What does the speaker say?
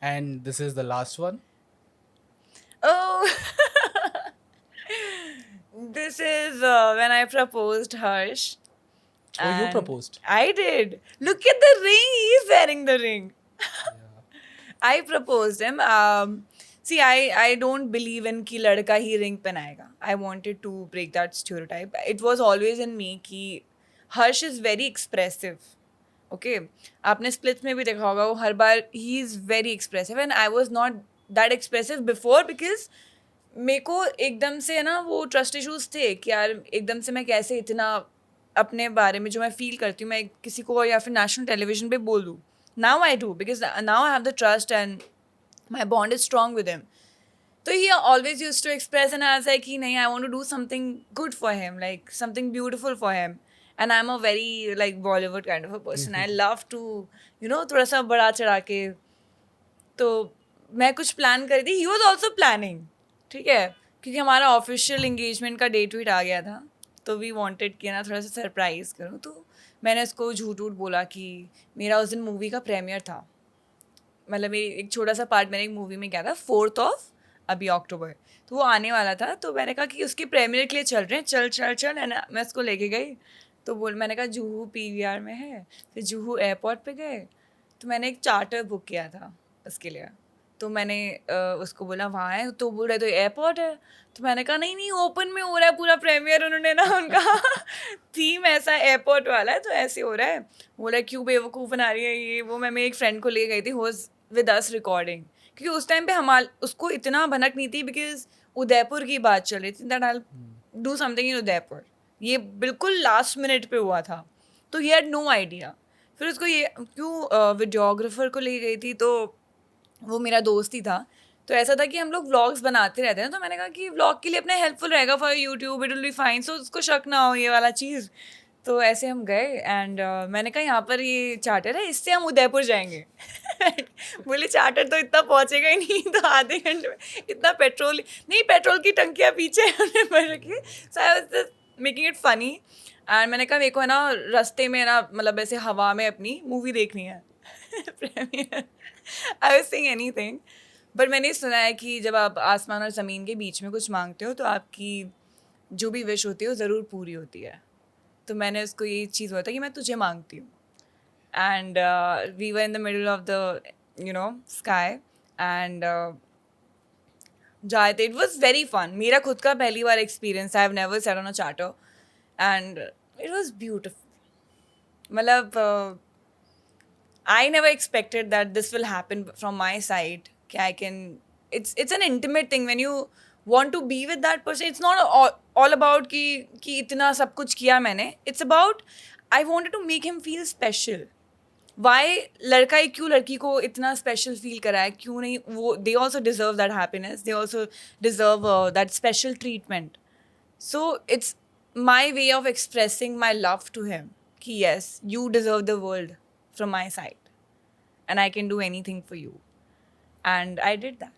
And this is the last one. Oh, this is when I proposed Harsh, Oh, you and proposed. I did. Look at the ring. He's wearing the ring. Yeah. I proposed him. See, I don't believe in कि लड़का ही ring पहनाएगा. I wanted to break that stereotype. It was always in me कि Harsh is very expressive. Okay, आपने splits में भी देखा होगा वो हर बार he is very expressive and I was not that expressive before because मेरे को एकदम से है ना वो ट्रस्ट इश्यूज थे कि यार एकदम से मैं कैसे इतना अपने बारे में जो मैं फील करती हूँ मैं किसी को या फिर नेशनल टेलीविजन पे बोल दूँ. Now I do because now I have the trust and my bond is strong with him. तो he always use to express and as like कि नहीं I want to do something good for him like something beautiful for him. And I am a very like Bollywood kind of a person. I love to थोड़ा सा बड़ा चढ़ा के. तो मैं कुछ प्लान करी थी. He was also planning. ठीक है, क्योंकि हमारा ऑफिशियल इंगेजमेंट का डेट वीट आ गया था तो वी वांटेड कि ना थोड़ा सा सरप्राइज़ करूँ. तो मैंने उसको झूठ वूठ बोला कि मेरा उस दिन मूवी का प्रीमियर था. मतलब मेरी एक छोटा सा पार्ट मैंने एक मूवी में किया था 4th ऑफ अभी अक्टूबर. तो वो आने वाला था तो मैंने कहा कि उसके प्रीमियर के लिए चल रहे हैं, चल चल चल. एंड मैं उसको लेके गई तो मैंने कहा जूहू PVR में है. फिर जूहू एयरपोर्ट पे गए तो मैंने एक चार्टर बुक किया था उसके लिए. तो मैंने उसको बोला वहाँ है तो बोल रहे तो एयरपोर्ट है. तो मैंने कहा नहीं नहीं ओपन में हो रहा है पूरा प्रीमियर. उन्होंने ना उनका थीम ऐसा एयरपोर्ट वाला है तो ऐसे हो रहा है. बोला क्यों बेवकूफ़ बना रही है ये वो. मैं मेरी एक फ्रेंड को ले गई थी who was with us recording क्योंकि उस टाइम पे हमार उसको इतना भनक नहीं थी बिकॉज उदयपुर की बात चल रही थी that I do something in Udaipur. ये बिल्कुल लास्ट मिनट पे हुआ था तो ही हैड नो आइडिया. फिर उसको ये क्यों वीडियोग्राफर को ले गई थी तो वो मेरा दोस्त ही था. तो ऐसा था कि हम लोग व्लॉग्स बनाते रहते हैं तो मैंने कहा कि व्लॉग के लिए अपने हेल्पफुल रहेगा for YouTube it will be fine so उसको शक ना हो ये वाला चीज़. तो ऐसे हम गए एंड मैंने कहा यहाँ पर ये चार्टर है इससे हम उदयपुर जाएंगे. बोले चार्टर तो इतना पहुँचेगा ही नहीं तो आधे घंटे में इतना पेट्रोल नहीं पेट्रोल की टंकियाँ पीछे हमने भर रखी. So I was just making it funny. And मैंने कहा मेरे को है ना रास्ते में ना मतलब ऐसे हवा में अपनी मूवी देखनी है. Premiere. I was saying anything. But मैंने सुना है कि जब आप आसमान और ज़मीन के बीच में कुछ मांगते हो तो आपकी जो भी विश होती है वो ज़रूर पूरी होती है. तो मैंने उसको ये चीज़ बोला था कि मैं तुझे मांगती हूँ. And we were in the middle of the sky and जाए थे. It was very fun. मेरा खुद का पहली बार experience. I have never sat on a charter and it was beautiful. मतलब I never expected that this will happen from my side. I can. It's an intimate thing when you want to be with that person. It's not all about कि इतना सब कुछ किया मैंने. It's about I wanted to make him feel special. Why लड़का ही क्यों लड़की को इतना special feel कराए क्यों नहीं वो they also deserve that happiness. They also deserve that special treatment. So it's my way of expressing my love to him. Ki yes, you deserve the world from my side and I can do anything for you. And I did that.